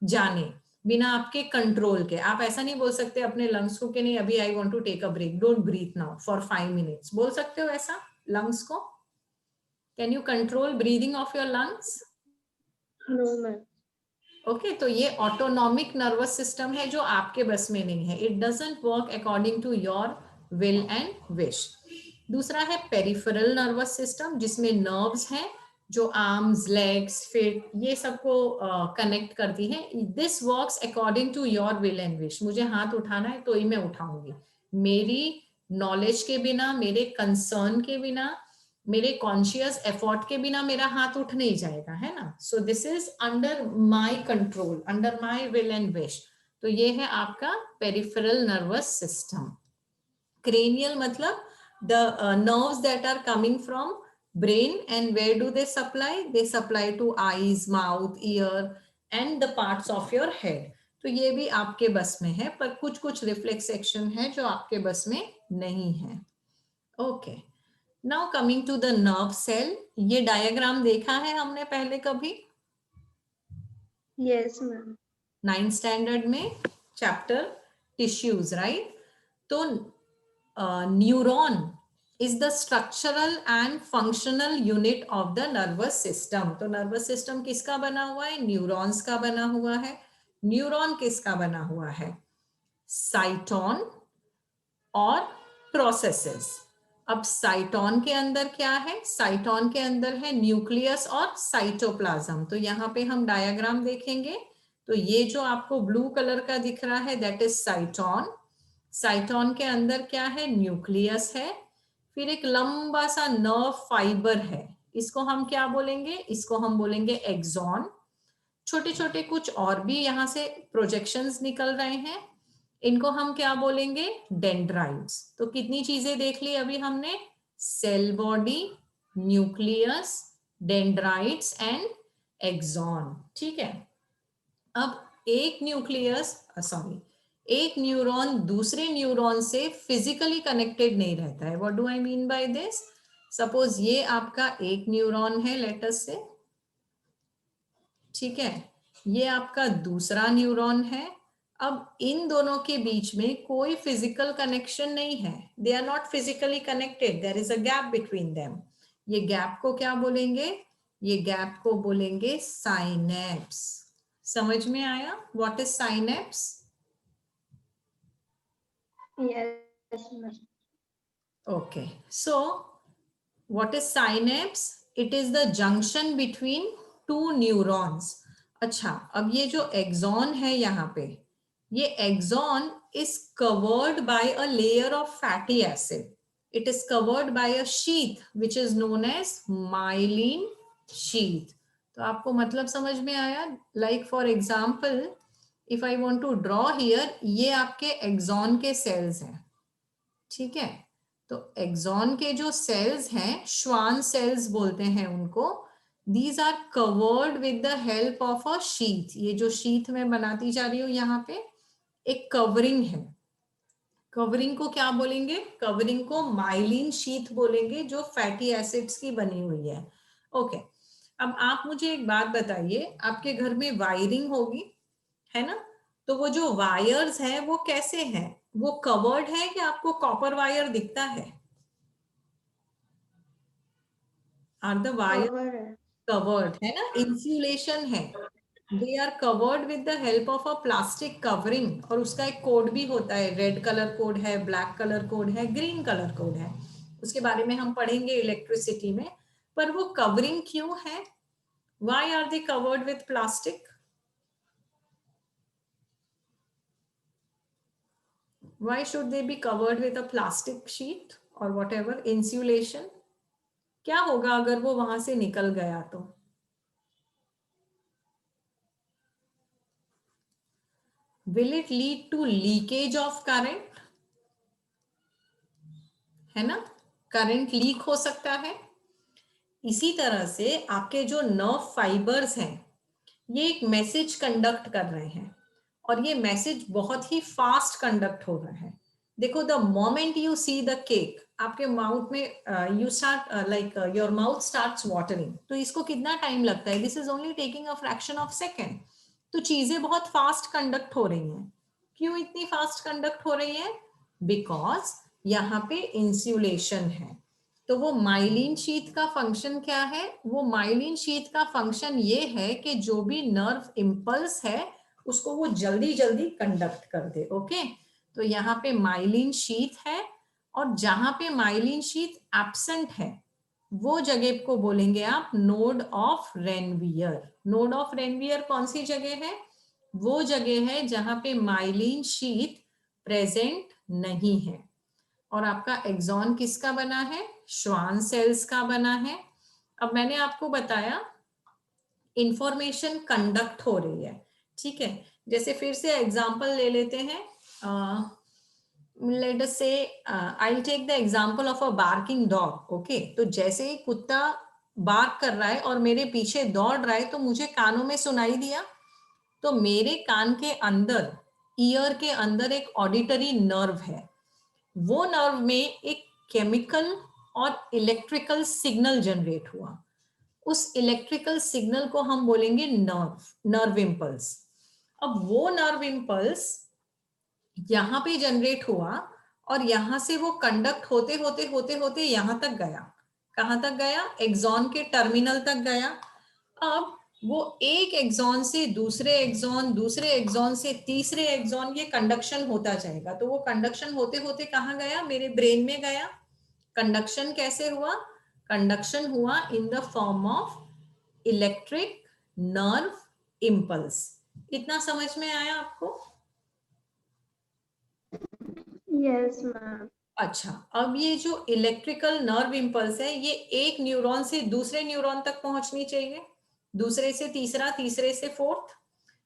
जाने, बिना आपके कंट्रोल के. आप ऐसा नहीं बोल सकते अपने लंग्स को कि नहीं अभी I want to take a break, don't breathe now for 5 minutes. बोल सकते हो ऐसा लंग्स को? Can you control breathing of your lungs? No, ma'am. Okay, तो ये ऑटोनॉमिक नर्वस सिस्टम है जो आपके बस में नहीं है. It doesn't work according to your will and wish. दूसरा है पेरिफेरल नर्वस सिस्टम, जिसमें नर्व्स हैं जो आर्म्स, लेग्स, फीट, ये सबको कनेक्ट करती है. This works according to your will and wish. मुझे हाथ उठाना है तो ही मैं उठाऊंगी. मेरी नॉलेज के बिना, मेरे कंसर्न के बिना, मेरे कॉन्शियस एफर्ट के बिना मेरा हाथ उठ नहीं जाएगा, है ना. So this is under my control, under my will and wish. तो ये है आपका पेरिफेरल नर्वस सिस्टम. क्रेनियल मतलब the nerves that are coming from brain, and where do they supply? They supply to eyes, mouth, ear and the parts of your head. तो ये भी आपके बस में है, पर कुछ कुछ रिफ्लेक्स एक्शन है जो आपके बस में नहीं है. Okay, now coming to the nerve cell. ये डायग्राम देखा है हमने पहले कभी? Yes, ma'am. 9th स्टैंडर्ड में चैप्टर टिश्यूज, राइट. तो neuron is the structural and functional unit of the nervous system. तो नर्वस सिस्टम किसका बना हुआ है? न्यूरॉन्स का बना हुआ है. न्यूरॉन किसका बना हुआ है? साइटोन और प्रोसेसेस. अब साइटोन के अंदर क्या है? साइटोन के अंदर है न्यूक्लियस और साइटोप्लाज्म. तो यहाँ पे हम डायग्राम देखेंगे तो ये जो आपको ब्लू कलर का दिख रहा है दैट इज साइटोन। साइटोन के अंदर क्या है, न्यूक्लियस है, फिर एक लंबा सा नर्व फाइबर है, इसको हम क्या बोलेंगे, इसको हम बोलेंगे एक्सॉन। छोटे छोटे कुछ और भी यहाँ से प्रोजेक्शंस निकल रहे हैं, इनको हम क्या बोलेंगे, डेंड्राइट्स। तो कितनी चीजें देख ली अभी हमने, cell body, nucleus, dendrites and axon. ठीक है, अब एक न्यूक्लियस सॉरी एक न्यूरॉन दूसरे न्यूरॉन से फिजिकली कनेक्टेड नहीं रहता है। What do I mean by this, suppose ये आपका एक न्यूरॉन है लेट अस से, ठीक है, ये आपका दूसरा न्यूरॉन है। अब इन दोनों के बीच में कोई फिजिकल कनेक्शन नहीं है, they are not physically connected, there is a gap between them. ये गैप को क्या बोलेंगे, ये गैप को बोलेंगे साइनेप्स। समझ में आया, what is synapse? Yes, ma'am. Okay, so what is synapse? It is the junction between two neurons. अच्छा, अब ये जो एक्सॉन है यहाँ पे, ये axon is covered by a layer of fatty acid. It is covered by a sheath which is known as myelin sheath. तो आपको मतलब समझ में आया? Like for example, if I want to draw here, ये आपके एक्सॉन के सेल्स हैं, ठीक है। तो एक्सॉन के जो सेल्स हैं, श्वान सेल्स बोलते हैं उनको, these are covered with the help of a sheath. ये जो शीथ मैं बनाती जा रही हूँ यहाँ पे, एक कवरिंग है। कवरिंग को क्या बोलेंगे, कवरिंग को माइलिन शीथ बोलेंगे, जो फैटी एसिड्स की बनी हुई है। ओके, अब आप मुझे एक बात बताइए, आपके घर में वायरिंग होगी, है ना, तो वो जो वायर्स हैं वो कैसे हैं, वो कवर्ड है कि आपको कॉपर वायर दिखता है? आर द वायर Cover है। कवर्ड, है ना, इंसुलेशन है, they are covered with the help of a plastic covering. और उसका एक कोड भी होता है, रेड कलर कोड है, ब्लैक कलर कोड है, ग्रीन कलर कोड है, उसके बारे में हम पढ़ेंगे इलेक्ट्रिसिटी में। पर वो कवरिंग क्यों है, why are they covered with plastic, why should they be covered with a plastic sheet or whatever insulation? क्या होगा अगर वो वहां से निकल गया तो? Will it lead to leakage of current? है ना, करंट लीक हो सकता है। इसी तरह से आपके जो नर्व फाइबर्स हैं, ये एक मैसेज कंडक्ट कर रहे हैं, और ये मैसेज बहुत ही फास्ट कंडक्ट हो रहा है। देखो, the moment you see the cake, आपके माउथ में you start like your mouth starts watering, तो इसको कितना टाइम लगता है, this is only taking a fraction of second. तो चीजें बहुत फास्ट कंडक्ट हो रही हैं। क्यों इतनी फास्ट कंडक्ट हो रही है, बिकॉज यहाँ पे इंसुलेशन है। तो वो माइलिन शीथ का फंक्शन क्या है, वो माइलिन शीथ का फंक्शन ये है कि जो भी नर्व इम्पल्स है उसको वो जल्दी जल्दी कंडक्ट कर दे। ओके, तो यहाँ पे माइलिन शीथ है, और जहां पे माइलिन शीथ एब्सेंट है वो जगह को बोलेंगे आप node of Ranvier. Node of Ranvier कौन सी जगह है, वो जगह है जहां पे माइलिन शीथ प्रेजेंट नहीं है। और आपका एक्सॉन किसका बना है, श्वान सेल्स का बना है। अब मैंने आपको बताया इंफॉर्मेशन कंडक्ट हो रही है, ठीक है। जैसे फिर से एग्जांपल ले लेते हैं, let us say I will take the example of a barking dog. Okay, तो जैसे ही कुत्ता बार्क कर रहा है और मेरे पीछे दौड़ रहा है, तो मुझे कानों में सुनाई दिया, तो मेरे कान के अंदर, ईयर के अंदर एक ऑडिटरी नर्व है, वो नर्व में एक केमिकल और इलेक्ट्रिकल सिग्नल जनरेट हुआ, उस इलेक्ट्रिकल सिग्नल को हम बोलेंगे नर्व इम्पल्स। अब वो नर्व इम्पल्स यहाँ पे जनरेट हुआ, और यहाँ से वो कंडक्ट होते होते होते होते यहाँ तक गया। कहाँ तक गया, एक्सॉन के टर्मिनल तक गया। अब वो एक एक्सॉन से दूसरे एक्सॉन, दूसरे एक्सॉन से तीसरे एक्सॉन, ये कंडक्शन होता जाएगा। तो वो कंडक्शन होते होते कहाँ गया, मेरे ब्रेन में गया। कंडक्शन कैसे हुआ, कंडक्शन हुआ in the form of electric nerve impulse. इतना समझ में आया आपको? Yes ma'am. अच्छा, अब ये जो इलेक्ट्रिकल नर्व इम्पल्स है ये एक न्यूरॉन से दूसरे न्यूरॉन तक पहुंचनी चाहिए, दूसरे से तीसरा, तीसरे से फोर्थ,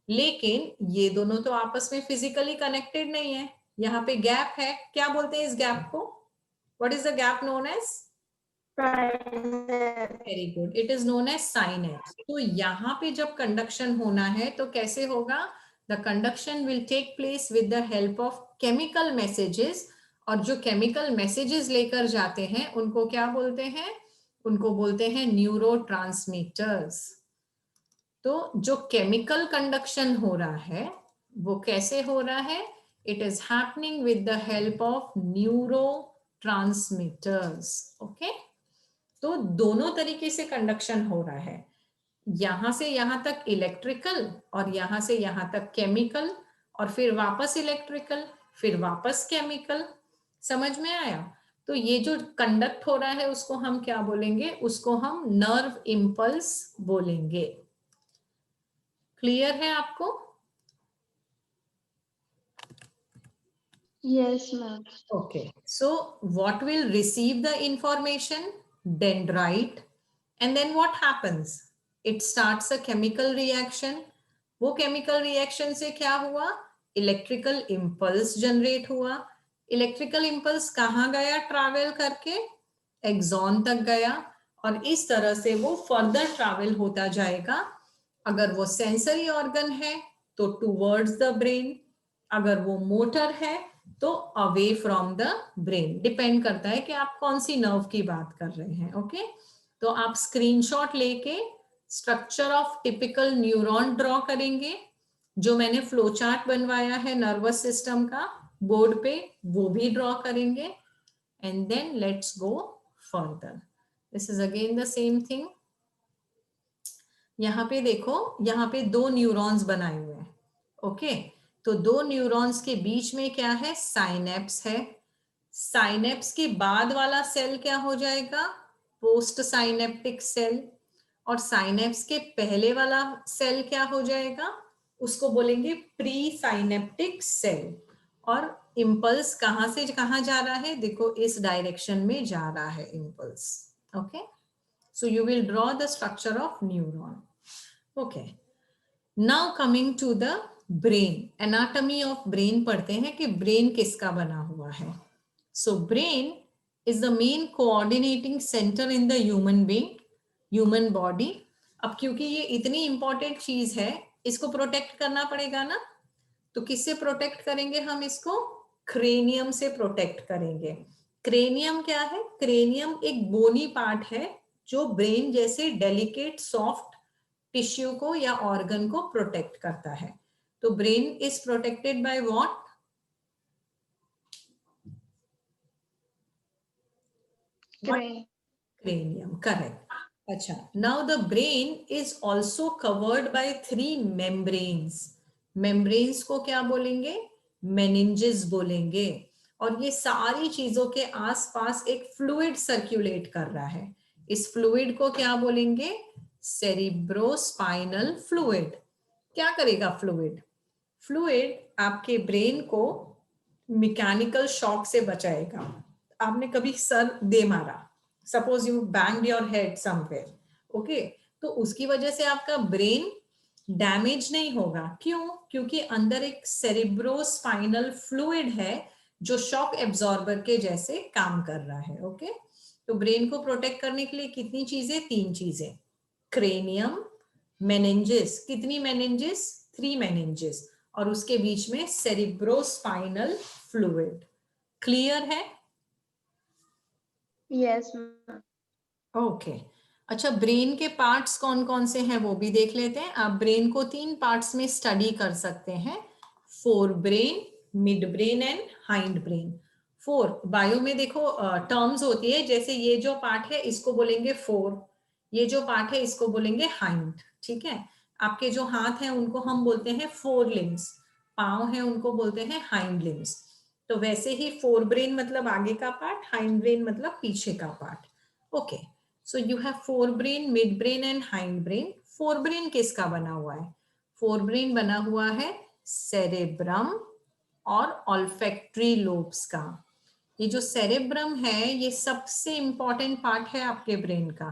लेकिन ये दोनों तो आपस में फिजिकली कनेक्टेड नहीं है, यहाँ पे गैप है। क्या बोलते हैं इस गैप को? What is the gap known as? Very good, it is known as synapse. तो यहाँ पे जब कंडक्शन होना है तो कैसे होगा? The conduction will take place with the help of chemical messages, और जो केमिकल मैसेजेस लेकर जाते हैं उनको क्या बोलते हैं? उनको बोलते हैं न्यूरोट्रांसमीटर्स। तो जो केमिकल कंडक्शन हो रहा है वो कैसे हो रहा है? It is happening with the help of neuro transmitters. Okay, तो दोनों तरीके से कंडक्शन हो रहा है, यहां से यहां तक इलेक्ट्रिकल और यहां से यहां तक केमिकल, और फिर वापस इलेक्ट्रिकल, फिर वापस केमिकल। समझ में आया? तो ये जो कंडक्ट हो रहा है उसको हम क्या बोलेंगे? उसको हम नर्व इम्पल्स बोलेंगे। क्लियर है आपको? Yes ma'am. Okay, so what will receive the information? Dendrite. And then what happens? It starts a chemical reaction. वो chemical reaction से क्या हुआ? Electrical impulse generate हुआ. Electrical impulse कहाँ गया travel करके? Axon तक गया, और इस तरह से वो further travel होता जाएगा। अगर वो sensory organ है तो towards the brain, अगर वो मोटर है तो away from the brain. Depend करता है कि आप कौन सी नर्व की बात कर रहे हैं। ओके, तो आप स्क्रीनशॉट लेके structure of typical neuron draw करेंगे, जो मैंने फ्लो चार्ट बनवाया है नर्वस सिस्टम का बोर्ड पे, वो भी ड्रॉ करेंगे। And then let's go further. This is again the same thing. यहाँ पे देखो, यहाँ पे दो न्यूरॉन्स बनाए हुए हैं। ओके, तो दो न्यूरॉन्स के बीच में क्या है? साइनेप्स है। साइनेप्स के बाद वाला सेल क्या हो जाएगा? Post synaptic cell. और साइनेप्स के पहले वाला सेल क्या हो जाएगा? उसको बोलेंगे प्री साइनेप्टिक सेल। और इम्पल्स कहां से कहां जा रहा है? देखो इस डायरेक्शन में जा रहा है impulse. Okay, so you will draw the structure of neuron. Okay, now coming to the brain, anatomy of brain पढ़ते हैं कि brain किसका बना हुआ है। So brain is the main coordinating center in the human being, human body. अब क्योंकि ये इतनी इंपॉर्टेंट चीज है, इसको प्रोटेक्ट करना पड़ेगा ना, तो किससे प्रोटेक्ट करेंगे हम इसको? क्रेनियम से प्रोटेक्ट करेंगे। क्रेनियम क्या है? क्रेनियम एक बोनी पार्ट है जो ब्रेन जैसे डेलिकेट सॉफ्ट टिश्यू को या ऑर्गन को प्रोटेक्ट करता है। तो brain is protected by what? Cranium, correct. अच्छा, now the brain is also covered by 3 membranes. Membranes को क्या बोलेंगे? मेनिंजेस बोलेंगे। और ये सारी चीजों के आसपास एक फ्लूइड सर्क्यूलेट कर रहा है। इस फ्लूइड को क्या बोलेंगे? Cerebrospinal fluid. क्या करेगा फ्लूइड? फ्लूइड आपके ब्रेन को मैकेनिकल शॉक से बचाएगा। आपने कभी सर दे मारा, suppose you banged your head somewhere, okay, तो उसकी वजह से आपका ब्रेन डैमेज नहीं होगा। क्यों? क्योंकि अंदर एक सेरिब्रोस्पाइनल फ्लूइड है जो शॉक एब्जॉर्बर के जैसे काम कर रहा है। ओके, तो ब्रेन को प्रोटेक्ट करने के लिए कितनी चीजें? 3 चीजें। क्रेनियम, मेनिंजेस, कितनी मेनिंजेस? 3 मेनिंजेस, और उसके बीच में सेरिब्रोस्पाइनल फ्लूइड। क्लियर है? यस। ओके, अच्छा, ब्रेन के पार्ट्स कौन कौन से हैं वो भी देख लेते हैं। आप ब्रेन को 3 पार्ट्स में स्टडी कर सकते हैं, fore brain, mid brain and hind brain. Four bio में देखो टर्म्स होती है, जैसे ये जो पार्ट है इसको बोलेंगे फोर, ये जो पार्ट है इसको बोलेंगे हाइंड। ठीक है, आपके जो हाथ हैं उनको हम बोलते हैं फोर लिम्स, पांव हैं उनको बोलते हैं हाइंड लिम्स। तो वैसे ही फोर ब्रेन मतलब आगे का पार्ट, हाइंड ब्रेन मतलब पीछे का part. Okay, so you have fore brain, mid brain and hind brain. Fore brain किसका बना हुआ है? फोरब्रेन बना हुआ है सेरेब्रम और ऑल्फैक्टरी लोब्स का। ये जो सेरेब्रम है ये सबसे इंपॉर्टेंट पार्ट है आपके ब्रेन का।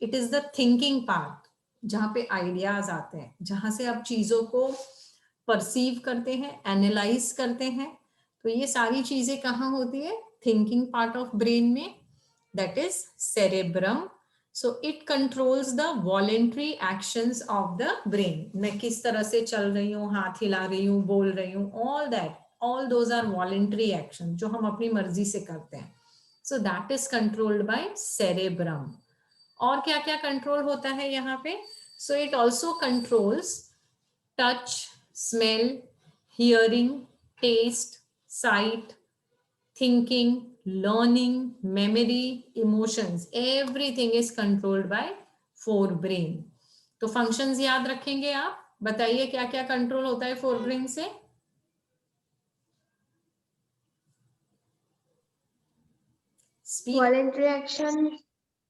It is the thinking part, जहाँ पे आइडियाज आते हैं, जहाँ से आप चीजों को परसीव करते हैं, एनालाइज करते हैं। तो ये सारी चीजें कहाँ होती है? थिंकिंग पार्ट ऑफ ब्रेन में, that is cerebrum. So it controls the voluntary actions of the brain. मैं किस तरह से चल रही हूँ, हाथ हिला रही हूँ, बोल रही हूँ, all that, all those are voluntary action जो हम अपनी मर्जी से करते हैं। so that is controlled by cerebrum। और क्या क्या कंट्रोल होता है यहाँ पे? so it also controls touch, smell, hearing, taste, sight, thinking, learning, memory, emotions, everything is controlled by forebrain। तो फंक्शंस याद रखेंगे आप? बताइए क्या क्या कंट्रोल होता है फोरब्रेन से? स्पीक। वॉलेंट्री एक्शन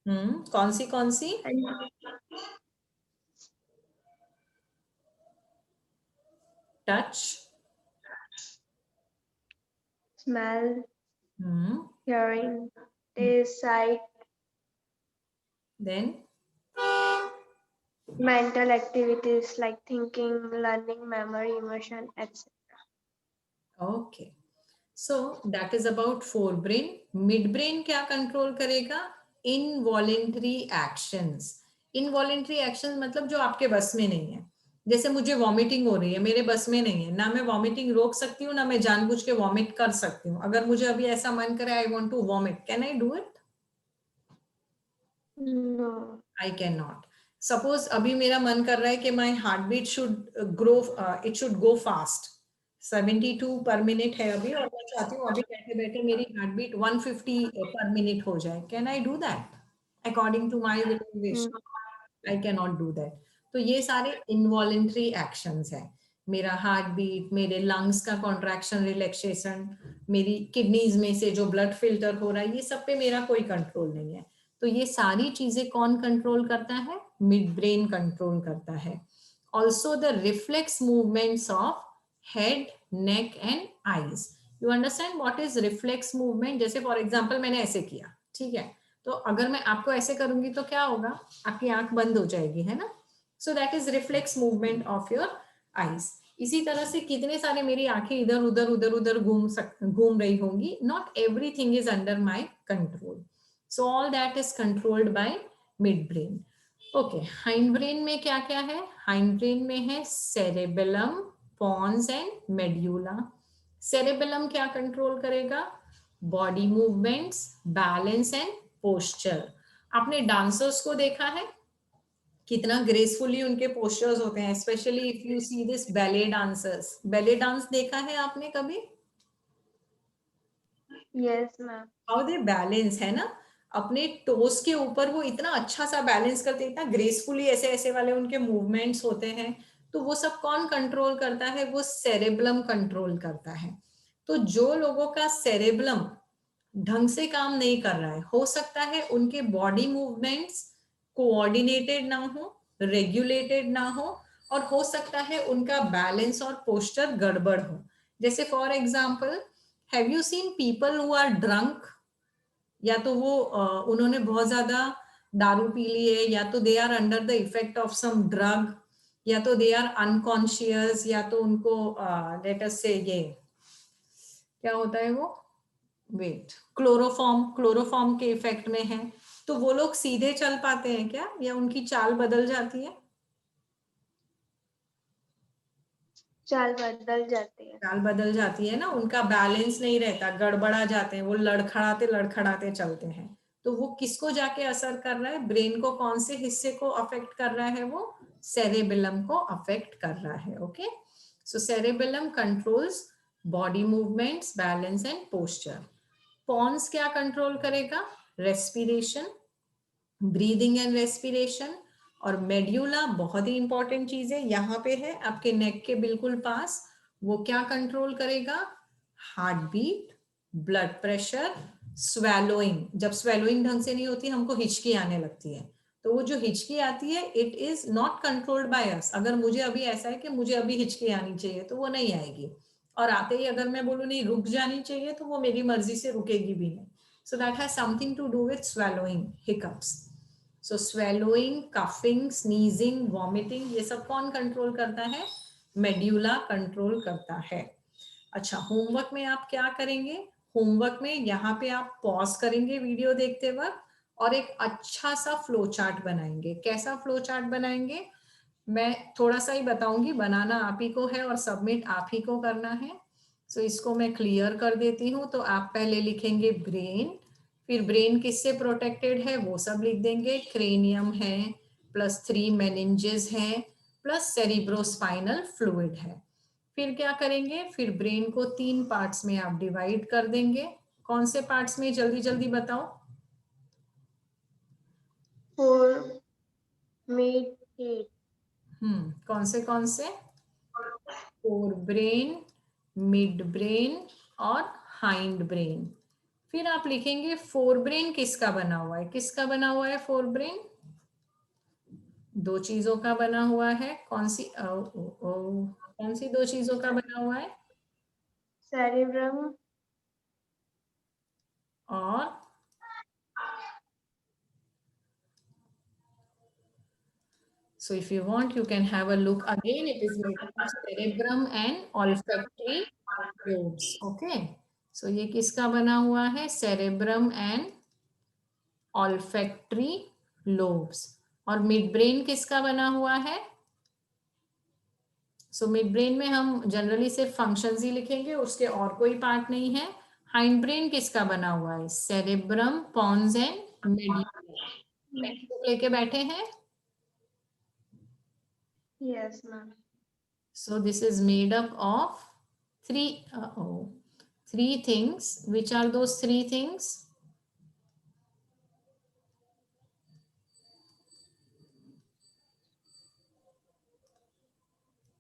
कौन सी कौन सी? And touch, smell, hearing, taste, sight, then mental activities like thinking, learning, memory, emotion, etc. Okay. So that is about forebrain. Midbrain क्या कंट्रोल करेगा? Involuntary actions. इनवॉलेंट्री एक्शन मतलब जो आपके बस में नहीं है। जैसे मुझे वॉमिटिंग हो रही है, मेरे बस में नहीं है, ना मैं वॉमिटिंग रोक सकती हूँ, ना मैं जानबूझ के वॉमिट कर सकती हूँ। अगर मुझे अभी ऐसा मन करे, I want to vomit, can I do it? No. I can not. Suppose अभी मेरा मन कर रहा है कि my heart beat should grow, it should go fast. 72 per minute है अभी, और मैं चाहती हूँ अभी बैठे बैठे मेरी हार्ट बीट 150 पर मिनट हो जाए। Can I do that according to my wish? I can not do that. तो ये सारे इनवॉलेंट्री एक्शंस है। मेरा हार्ट बीट, मेरे लंग्स का कॉन्ट्रैक्शन, रिलैक्सेशन, मेरी किडनीज में से जो ब्लड फिल्टर हो रहा है, ये सब पे मेरा कोई कंट्रोल नहीं है। तो ये सारी चीजें कौन कंट्रोल करता है? मिड ब्रेन कंट्रोल करता है। Also the reflex movements of head, neck and eyes. You understand what is reflex movement? जैसे फॉर एग्जांपल मैंने ऐसे किया, ठीक है, तो अगर मैं आपको ऐसे करूंगी तो क्या होगा? आपकी आंख बंद हो जाएगी, है ना? सो that is reflex movement of your eyes. इसी तरह से कितने सारे मेरी आंखें इधर उधर उधर उधर घूम रही होंगी। Not everything is under my control. So all that is controlled by mid brain. Okay, hind brain में क्या क्या है? हाइंड ब्रेन में है cerebellum, pons and medulla. Cerebellum क्या कंट्रोल करेगा? Body movements, balance and posture. आपने डांसर्स को देखा है कितना ग्रेसफुली उनके पोस्चर्स होते हैं, specially if you see this ballet dancers. Ballet dance देखा है आपने कभी? Yes, ma'am. How they balance, है ना? अपने टोस के ऊपर वो इतना अच्छा सा बैलेंस करते हैं, इतना ग्रेसफुली ऐसे ऐसे वाले उनके मूवमेंट्स होते हैं। तो वो सब कौन कंट्रोल करता है? वो सेरेब्लम कंट्रोल करता है। तो जो लोगों का सेरेब्लम ढंग से काम नहीं कर रहा है, हो सकता है उनके बॉडी मूवमेंट्स कोऑर्डिनेटेड ना हो, रेगुलेटेड ना हो, और हो सकता है उनका बैलेंस और पोस्चर गड़बड़ हो। जैसे for example, have you seen people who are drunk? या तो वो उन्होंने बहुत ज्यादा दारू पी ली है, या तो they are under the effect of some drug, या तो दे आर अनकॉन्शियस, या तो उनको लेट अस से ये क्या होता है वो, वेट, क्लोरोफॉर्म, क्लोरोफॉर्म के इफेक्ट में है। तो वो लोग सीधे चल पाते हैं क्या, या उनकी चाल बदल जाती है? चाल बदल जाती है। चाल बदल जाती है ना, उनका बैलेंस नहीं रहता, गड़बड़ा जाते हैं, वो लड़खड़ाते लड़खड़ाते चलते हैं। तो वो किसको जाके असर कर रहा है? ब्रेन को कौन से हिस्से को अफेक्ट कर रहा है? वो सेरेबेलम को अफेक्ट कर रहा है। Okay, so cerebellum controls body movements, balance and posture. Pons क्या कंट्रोल करेगा? Respiration, breathing and respiration. और मेड्यूला बहुत ही इंपॉर्टेंट चीज है, यहाँ पे है आपके नेक के बिल्कुल पास। वो क्या कंट्रोल करेगा? Heart beat, blood pressure, swallowing. जब स्वेलोइंग ढंग से नहीं होती, हमको हिचकी आने लगती है, तो वो जो हिचकी आती है it is not controlled by us. अगर मुझे अभी ऐसा है कि मुझे अभी हिचकी आनी चाहिए तो वो नहीं आएगी, और आते ही अगर मैं बोलूँ नहीं रुक जानी चाहिए तो वो मेरी मर्जी से रुकेगी भी नहीं। So that has something to do with swallowing, hiccups. So swallowing, coughing, sneezing, vomiting, ये सब कौन कंट्रोल करता है? मेड्यूला कंट्रोल करता है। अच्छा, होमवर्क में आप क्या करेंगे? होमवर्क में यहाँ पे आप पॉज करेंगे वीडियो देखते वक्त और एक अच्छा सा फ्लो चार्ट बनाएंगे। कैसा फ्लो चार्ट बनाएंगे? मैं थोड़ा सा ही बताऊंगी, बनाना आप ही को है और सबमिट आप ही को करना है। सो इसको मैं क्लियर कर देती हूँ। तो आप पहले लिखेंगे ब्रेन, फिर ब्रेन किससे प्रोटेक्टेड है वो सब लिख देंगे। क्रेनियम है, प्लस 3 मेनिंजेस है, प्लस सेरिब्रोस्पाइनल फ्लूइड है। फिर क्या करेंगे? फिर ब्रेन को 3 पार्ट्स में आप डिवाइड कर देंगे। कौन से पार्ट्स में? जल्दी जल्दी बताओ। 4 mid 8। कौन से कौन से? फोर ब्रेन, मिड ब्रेन और हाइंड ब्रेन। फिर आप लिखेंगे फोर ब्रेन किसका बना हुआ है? किसका बना हुआ है फोर ब्रेन? दो चीजों का बना हुआ है। कौन सी? कौन सी दो चीजों का बना हुआ है? cerebrum और so if you want you can have a look again. It is made up of cerebrum and olfactory lobes. Okay, so ये किसका बना हुआ है? cerebrum and olfactory lobes। और मिड ब्रेन किसका बना हुआ है? सो मिड ब्रेन में हम जनरली सिर्फ फंक्शंस ही लिखेंगे, उसके और कोई पार्ट नहीं है। हाइंड ब्रेन किसका बना हुआ है? Cerebrum, pons and medulla. Text book लेके बैठे हैं? yes ma'am। So this is made up of three things. Which are those three things?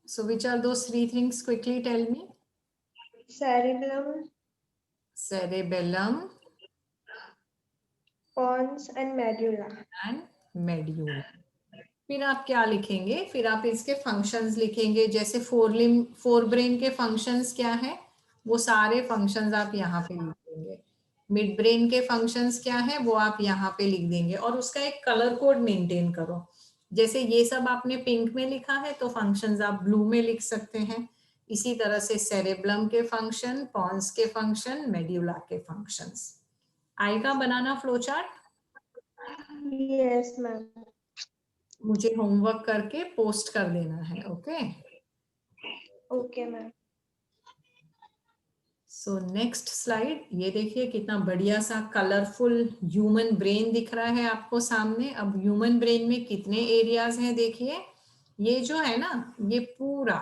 So which are those three things? Quickly tell me. cerebellum, Cerebellum pons and medulla। and medulla। फिर आप क्या लिखेंगे? फिर आप इसके फंक्शंस लिखेंगे। जैसे फोर ब्रेन के फंक्शंस क्या है? वो सारे फंक्शंस आप यहाँ पे लिख देंगे। मिड ब्रेन के फंक्शंस क्या है वो आप यहाँ पे लिख देंगे, और उसका एक कलर कोड मेंटेन करो। जैसे ये सब आपने पिंक में लिखा है तो फंक्शंस आप ब्लू में लिख सकते हैं। इसी तरह से सेरेब्लम के फंक्शन, पॉन्स के फंक्शन, मेड्यूला के फंक्शंस। आएगा बनाना फ्लो चार्ट? yes ma'am। मुझे होमवर्क करके पोस्ट कर देना है। Okay, okay ma'am। So next slide. ये देखिए कितना बढ़िया सा कलरफुल ह्यूमन ब्रेन दिख रहा है आपको सामने। अब ह्यूमन ब्रेन में कितने एरियाज हैं देखिए। ये जो है ना, ये पूरा,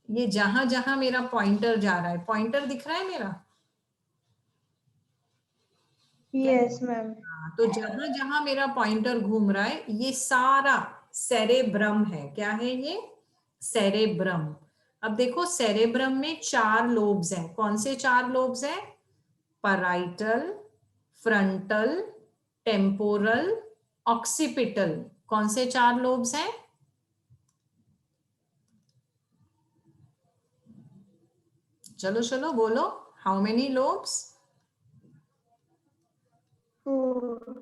ये जहां जहां मेरा पॉइंटर जा रहा है, पॉइंटर दिख रहा है मेरा? yes ma'am। तो जहां जहां मेरा पॉइंटर घूम रहा है ये सारा सेरेब्रम है। क्या है ये? सेरेब्रम। अब देखो सेरेब्रम में 4 लोब्स हैं। कौन से 4 लोब्स हैं? Parietal, frontal, temporal, occipital. कौन से 4 लोब्स हैं? चलो चलो बोलो, हाउ मेनी लोब्स? 4।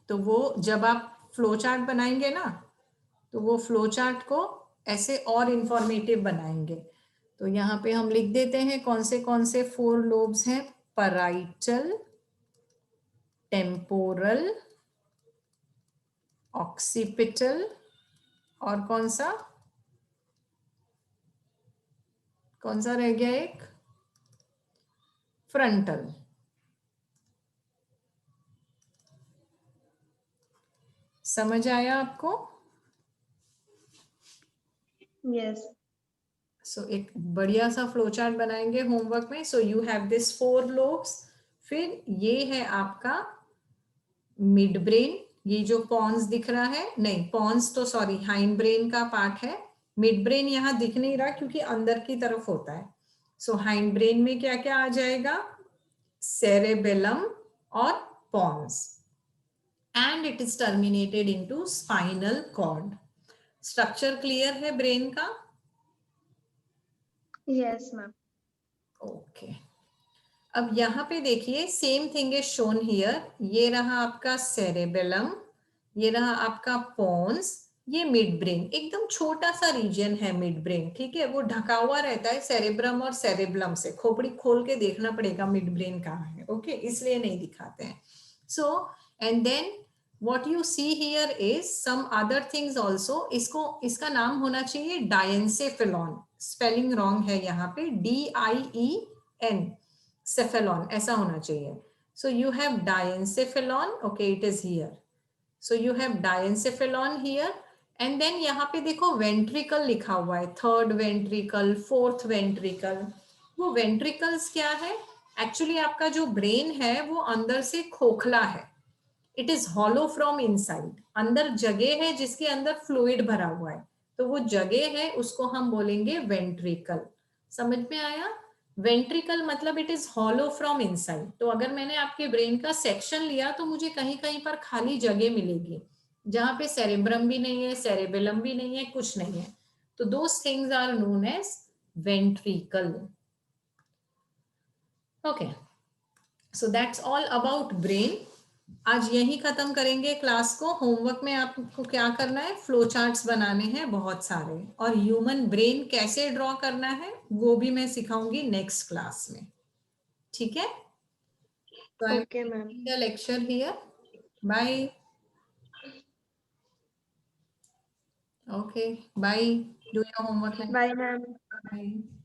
तो वो जब आप फ्लो चार्ट बनाएंगे ना, तो वो फ्लो चार्ट को ऐसे और इंफॉर्मेटिव बनाएंगे। तो यहाँ पे हम लिख देते हैं कौन से 4 लोब्स हैं। पैराइटल, टेम्पोरल, ऑक्सीपिटल, और कौन सा रह गया? एक फ्रंटल। समझ आया आपको? yes। सो एक बढ़िया सा फ्लो चार्ट बनाएंगे होमवर्क में। So you have this 4 lobes. फिर ये है आपका मिड ब्रेन। ये जो पॉन्स दिख रहा है, नहीं पॉन्स तो सॉरी हाइंड ब्रेन का पार्ट है। मिड ब्रेन यहाँ दिख नहीं रहा क्योंकि अंदर की तरफ होता है। सो हाइंड ब्रेन में क्या क्या आ जाएगा? सेरेबेलम और pons. and it is terminated into spinal cord. Structure clear है ब्रेन का? Yes, ma'am. ओके अब यहाँ पे देखिए same thing is shown here. ये रहा आपका सेरेबेलम, ये रहा आपका पोन्स, ये मिड ब्रेन. एकदम छोटा सा रीजन है मिड ब्रेन, ठीक है, वो ढका हुआ रहता है सेरेब्रम और सेरेब्लम से. खोपड़ी खोल के देखना पड़ेगा मिड ब्रेन कहाँ है. ओके इसलिए नहीं दिखाते हैं. So and then what you see here is some other things also. इसको इसका नाम होना चाहिए डायनसेफेलॉन. स्पेलिंग रॉन्ग है यहाँ पे, DIEN cephalon ऐसा होना चाहिए. So you have diencephalon. Okay, it is here. So you have diencephalon here. And then यहाँ पे देखो ventricle लिखा हुआ है, थर्ड वेंट्रिकल, फोर्थ वेंट्रिकल. वो वेंट्रिकल्स क्या है? एक्चुअली आपका जो ब्रेन है वो अंदर से खोखला है. It is hollow from inside. अंदर जगह है जिसके अंदर फ्लूइड भरा हुआ है, तो वो जगह है उसको हम बोलेंगे वेंट्रिकल. समझ में आया? वेंट्रिकल मतलब it is hollow from inside. तो अगर मैंने आपके ब्रेन का सेक्शन लिया तो मुझे कहीं कहीं पर खाली जगह मिलेगी जहां पे सेरेब्रम भी नहीं है, सेरेबेलम भी नहीं है, कुछ नहीं है. तो those things are known as ventricle. Okay so that's all about brain. आज यही खत्म करेंगे क्लास को. होमवर्क में आपको क्या करना है, फ्लो चार्ट्स बनाने हैं बहुत सारे, और ह्यूमन ब्रेन कैसे ड्रॉ करना है वो भी मैं सिखाऊंगी नेक्स्ट क्लास में. ठीक है? तो I Okay, am ma'am. The lecture here. Bye. Okay bye. Do your homework. Bye, ma'am. Bye.